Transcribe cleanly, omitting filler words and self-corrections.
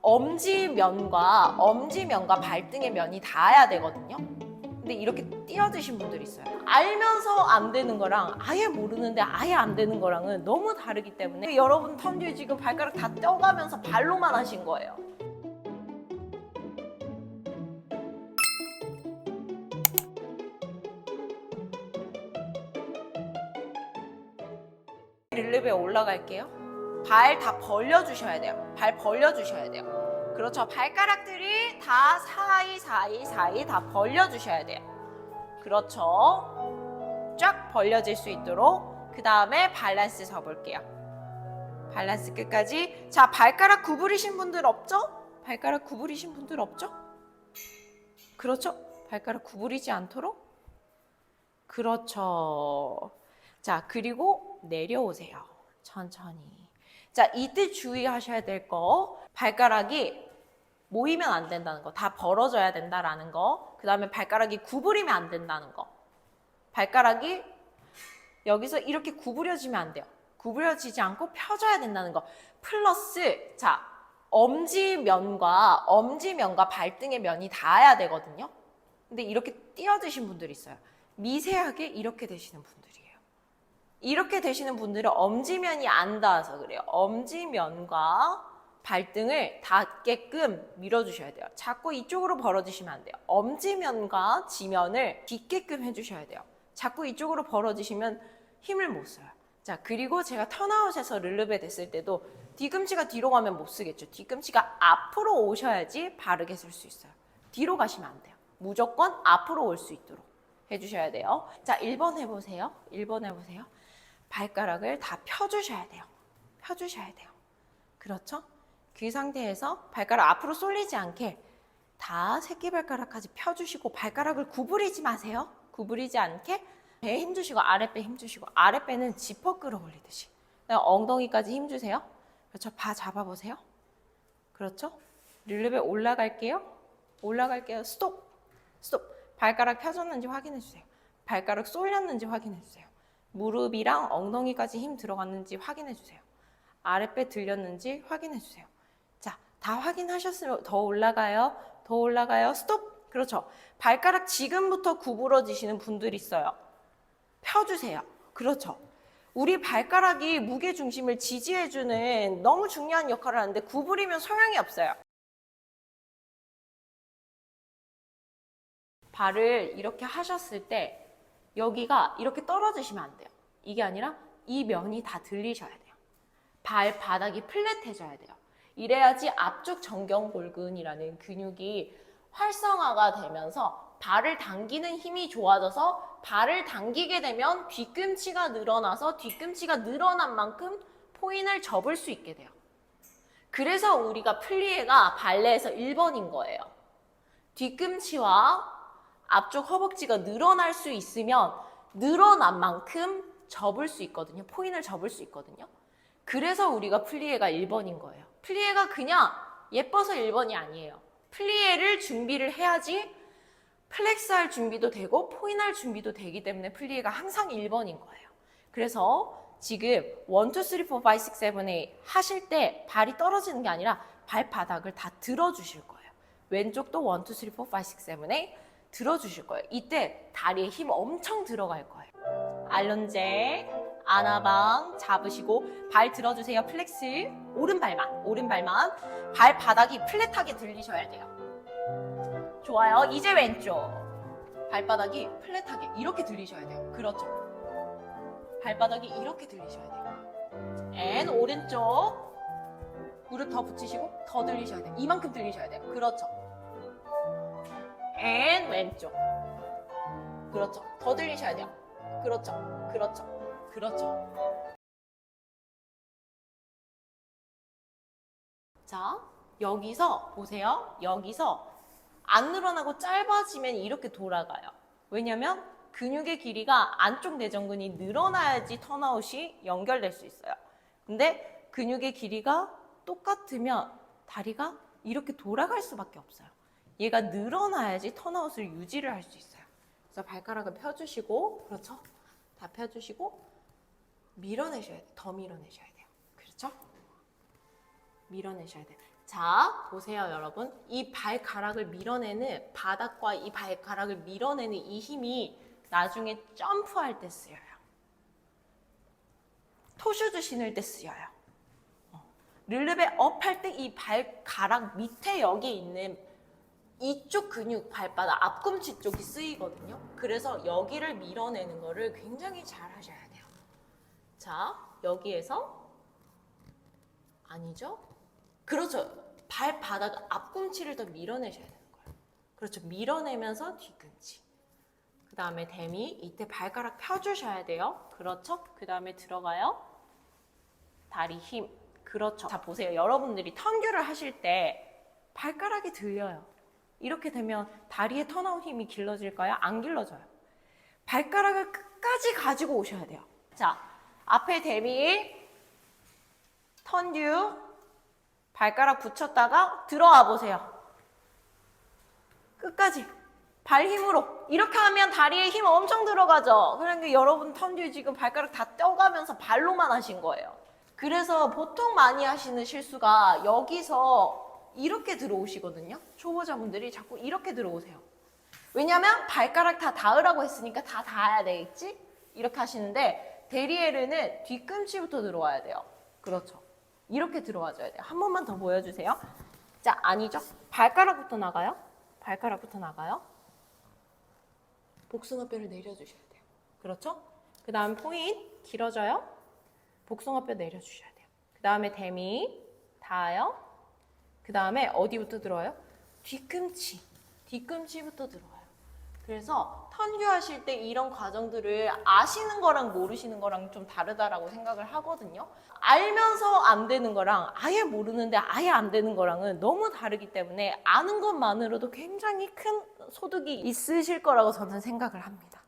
엄지면과 발등의 면이 닿아야 되거든요. 근데 이렇게 띄어드신 분들이 있어요. 알면서 안 되는 거랑 아예 모르는데 아예 안 되는 거랑은 너무 다르기 때문에 여러분 턴 뒤에 지금 발가락 다 떼어가면서 발로만 하신 거예요. 릴립에 올라갈게요. 발 다 벌려주셔야 돼요. 발 벌려주셔야 돼요. 그렇죠. 발가락들이 다 사이 다 벌려주셔야 돼요. 그렇죠. 쫙 벌려질 수 있도록 그 다음에 밸런스 접을게요. 밸런스 끝까지. 자, 발가락 구부리신 분들 없죠? 발가락 구부리신 분들 없죠? 그렇죠. 발가락 구부리지 않도록. 그렇죠. 자, 그리고 내려오세요. 천천히. 자, 이때 주의하셔야 될 거, 발가락이 모이면 안 된다는 거, 다 벌어져야 된다라는 거, 그 다음에 발가락이 구부리면 안 된다는 거. 발가락이 여기서 이렇게 구부려지면 안 돼요. 구부려지지 않고 펴져야 된다는 거. 플러스, 자, 엄지면과 발등의 면이 닿아야 되거든요. 근데 이렇게 띄어드신 분들이 있어요. 미세하게 이렇게 되시는 분들이에요. 이렇게 되시는 분들은 엄지면이 안 닿아서 그래요. 엄지면과 발등을 닿게끔 밀어주셔야 돼요. 자꾸 이쪽으로 벌어지시면 안 돼요. 엄지면과 지면을 딛게끔 해주셔야 돼요. 자꾸 이쪽으로 벌어지시면 힘을 못 써요. 자, 그리고 제가 턴아웃에서 르르베 됐을 때도 뒤꿈치가 뒤로 가면 못 쓰겠죠. 뒤꿈치가 앞으로 오셔야지 바르게 쓸 수 있어요. 뒤로 가시면 안 돼요. 무조건 앞으로 올 수 있도록 해주셔야 돼요. 자, 1번 해보세요. 1번 해보세요. 발가락을 다 펴주셔야 돼요. 펴주셔야 돼요. 그렇죠? 그 상태에서 발가락 앞으로 쏠리지 않게 다 새끼발가락까지 펴주시고 발가락을 구부리지 마세요. 구부리지 않게 배에 힘주시고 아랫배 힘주시고 아랫배는 지퍼 끌어올리듯이 엉덩이까지 힘주세요. 그렇죠? 바 잡아보세요. 그렇죠? 릴립에 올라갈게요. 올라갈게요. 스톱. 스톱. 발가락 펴졌는지 확인해주세요. 발가락 쏠렸는지 확인해주세요. 무릎이랑 엉덩이까지 힘 들어갔는지 확인해주세요. 아랫배 들렸는지 확인해주세요. 자, 다 확인하셨으면 더 올라가요. 더 올라가요. 스톱. 그렇죠. 발가락 지금부터 구부러지시는 분들 있어요. 펴주세요. 그렇죠. 우리 발가락이 무게중심을 지지해주는 너무 중요한 역할을 하는데 구부리면 소용이 없어요. 발을 이렇게 하셨을 때 여기가 이렇게 떨어지시면 안 돼요. 이게 아니라 이 면이 다 들리셔야 돼요. 발바닥이 플랫해져야 돼요. 이래야지 앞쪽 정경골근이라는 근육이 활성화가 되면서 발을 당기는 힘이 좋아져서 발을 당기게 되면 뒤꿈치가 늘어나서 뒤꿈치가 늘어난 만큼 포인을 접을 수 있게 돼요. 그래서 우리가 플리에가 발레에서 1번인 거예요. 뒤꿈치와 앞쪽 허벅지가 늘어날 수 있으면 늘어난 만큼 접을 수 있거든요. 포인을 접을 수 있거든요. 그래서 우리가 플리에가 1번인 거예요. 플리에가 그냥 예뻐서 1번이 아니에요. 플리에를 준비를 해야지 플렉스할 준비도 되고 포인할 준비도 되기 때문에 플리에가 항상 1번인 거예요. 그래서 지금 1, 2, 3, 4, 5, 6, 7, 8 하실 때 발이 떨어지는 게 아니라 발바닥을 다 들어주실 거예요. 왼쪽도 1, 2, 3, 4, 5, 6, 7, 8 들어주실 거예요. 이때 다리에 힘 엄청 들어갈 거예요. 알론제, 아나방 잡으시고 발 들어주세요. 플렉스. 오른발만. 발바닥이 플랫하게 들리셔야 돼요. 좋아요. 이제 왼쪽. 발바닥이 플랫하게 이렇게 들리셔야 돼요. 그렇죠. 발바닥이 이렇게 들리셔야 돼요. 앤 오른쪽. 무릎 더 붙이시고 더 들리셔야 돼요. 이만큼 들리셔야 돼요. 그렇죠. 앤 왼쪽. 그렇죠. 더 들리셔야 돼요. 그렇죠. 자, 여기서 보세요. 여기서 안 늘어나고 짧아지면 이렇게 돌아가요. 왜냐면 근육의 길이가 안쪽 내전근이 늘어나야지 턴아웃이 연결될 수 있어요. 근데 근육의 길이가 똑같으면 다리가 이렇게 돌아갈 수밖에 없어요. 얘가 늘어나야지 턴아웃을 유지를 할 수 있어요. 그래서 발가락을 펴주시고, 그렇죠? 다 펴주시고 밀어내셔야 돼요. 더 밀어내셔야 돼요. 그렇죠? 밀어내셔야 돼요. 자, 보세요, 여러분. 이 발가락을 밀어내는, 바닥과 이 발가락을 밀어내는 이 힘이 나중에 점프할 때 쓰여요. 토슈즈 신을 때 쓰여요. 르르베 업 할 때 이 발가락 밑에 여기 있는 이쪽 근육, 발바닥, 앞꿈치 쪽이 쓰이거든요. 그래서 여기를 밀어내는 거를 굉장히 잘 하셔야 돼요. 자, 여기에서 아니죠? 그렇죠. 발바닥 앞꿈치를 더 밀어내셔야 되는 거예요. 그렇죠. 밀어내면서 뒤꿈치. 그 다음에 데미, 이때 발가락 펴주셔야 돼요. 그렇죠. 그 다음에 들어가요. 다리 힘. 그렇죠. 자, 보세요. 여러분들이 턴규를 하실 때 발가락이 들려요. 이렇게 되면 다리의 턴아웃 힘이 길러질까요? 안 길러져요. 발가락을 끝까지 가지고 오셔야 돼요. 자, 앞에 데미, 턴듀, 발가락 붙였다가 들어와 보세요. 끝까지 발 힘으로. 이렇게 하면 다리에 힘 엄청 들어가죠. 그러니까 여러분 턴듀 지금 발가락 다 떼어가면서 발로만 하신 거예요. 그래서 보통 많이 하시는 실수가 여기서 이렇게 들어오시거든요. 초보자분들이 자꾸 이렇게 들어오세요. 왜냐면 발가락 다 닿으라고 했으니까 다 닿아야 되겠지? 이렇게 하시는데 데리에르는 뒤꿈치부터 들어와야 돼요. 그렇죠. 이렇게 들어와줘야 돼요. 한 번만 더 보여주세요. 자, 아니죠? 발가락부터 나가요. 발가락부터 나가요. 복숭아뼈를 내려주셔야 돼요. 그렇죠? 그 다음 포인 길어져요. 복숭아뼈 내려주셔야 돼요. 그 다음에 데미 닿아요. 그 다음에 어디부터 들어와요? 뒤꿈치. 뒤꿈치부터 들어와요. 그래서 턴규 하실 때 이런 과정들을 아시는 거랑 모르시는 거랑 좀 다르다라고 생각을 하거든요. 알면서 안 되는 거랑 아예 모르는데 아예 안 되는 거랑은 너무 다르기 때문에 아는 것만으로도 굉장히 큰 소득이 있으실 거라고 저는 생각을 합니다.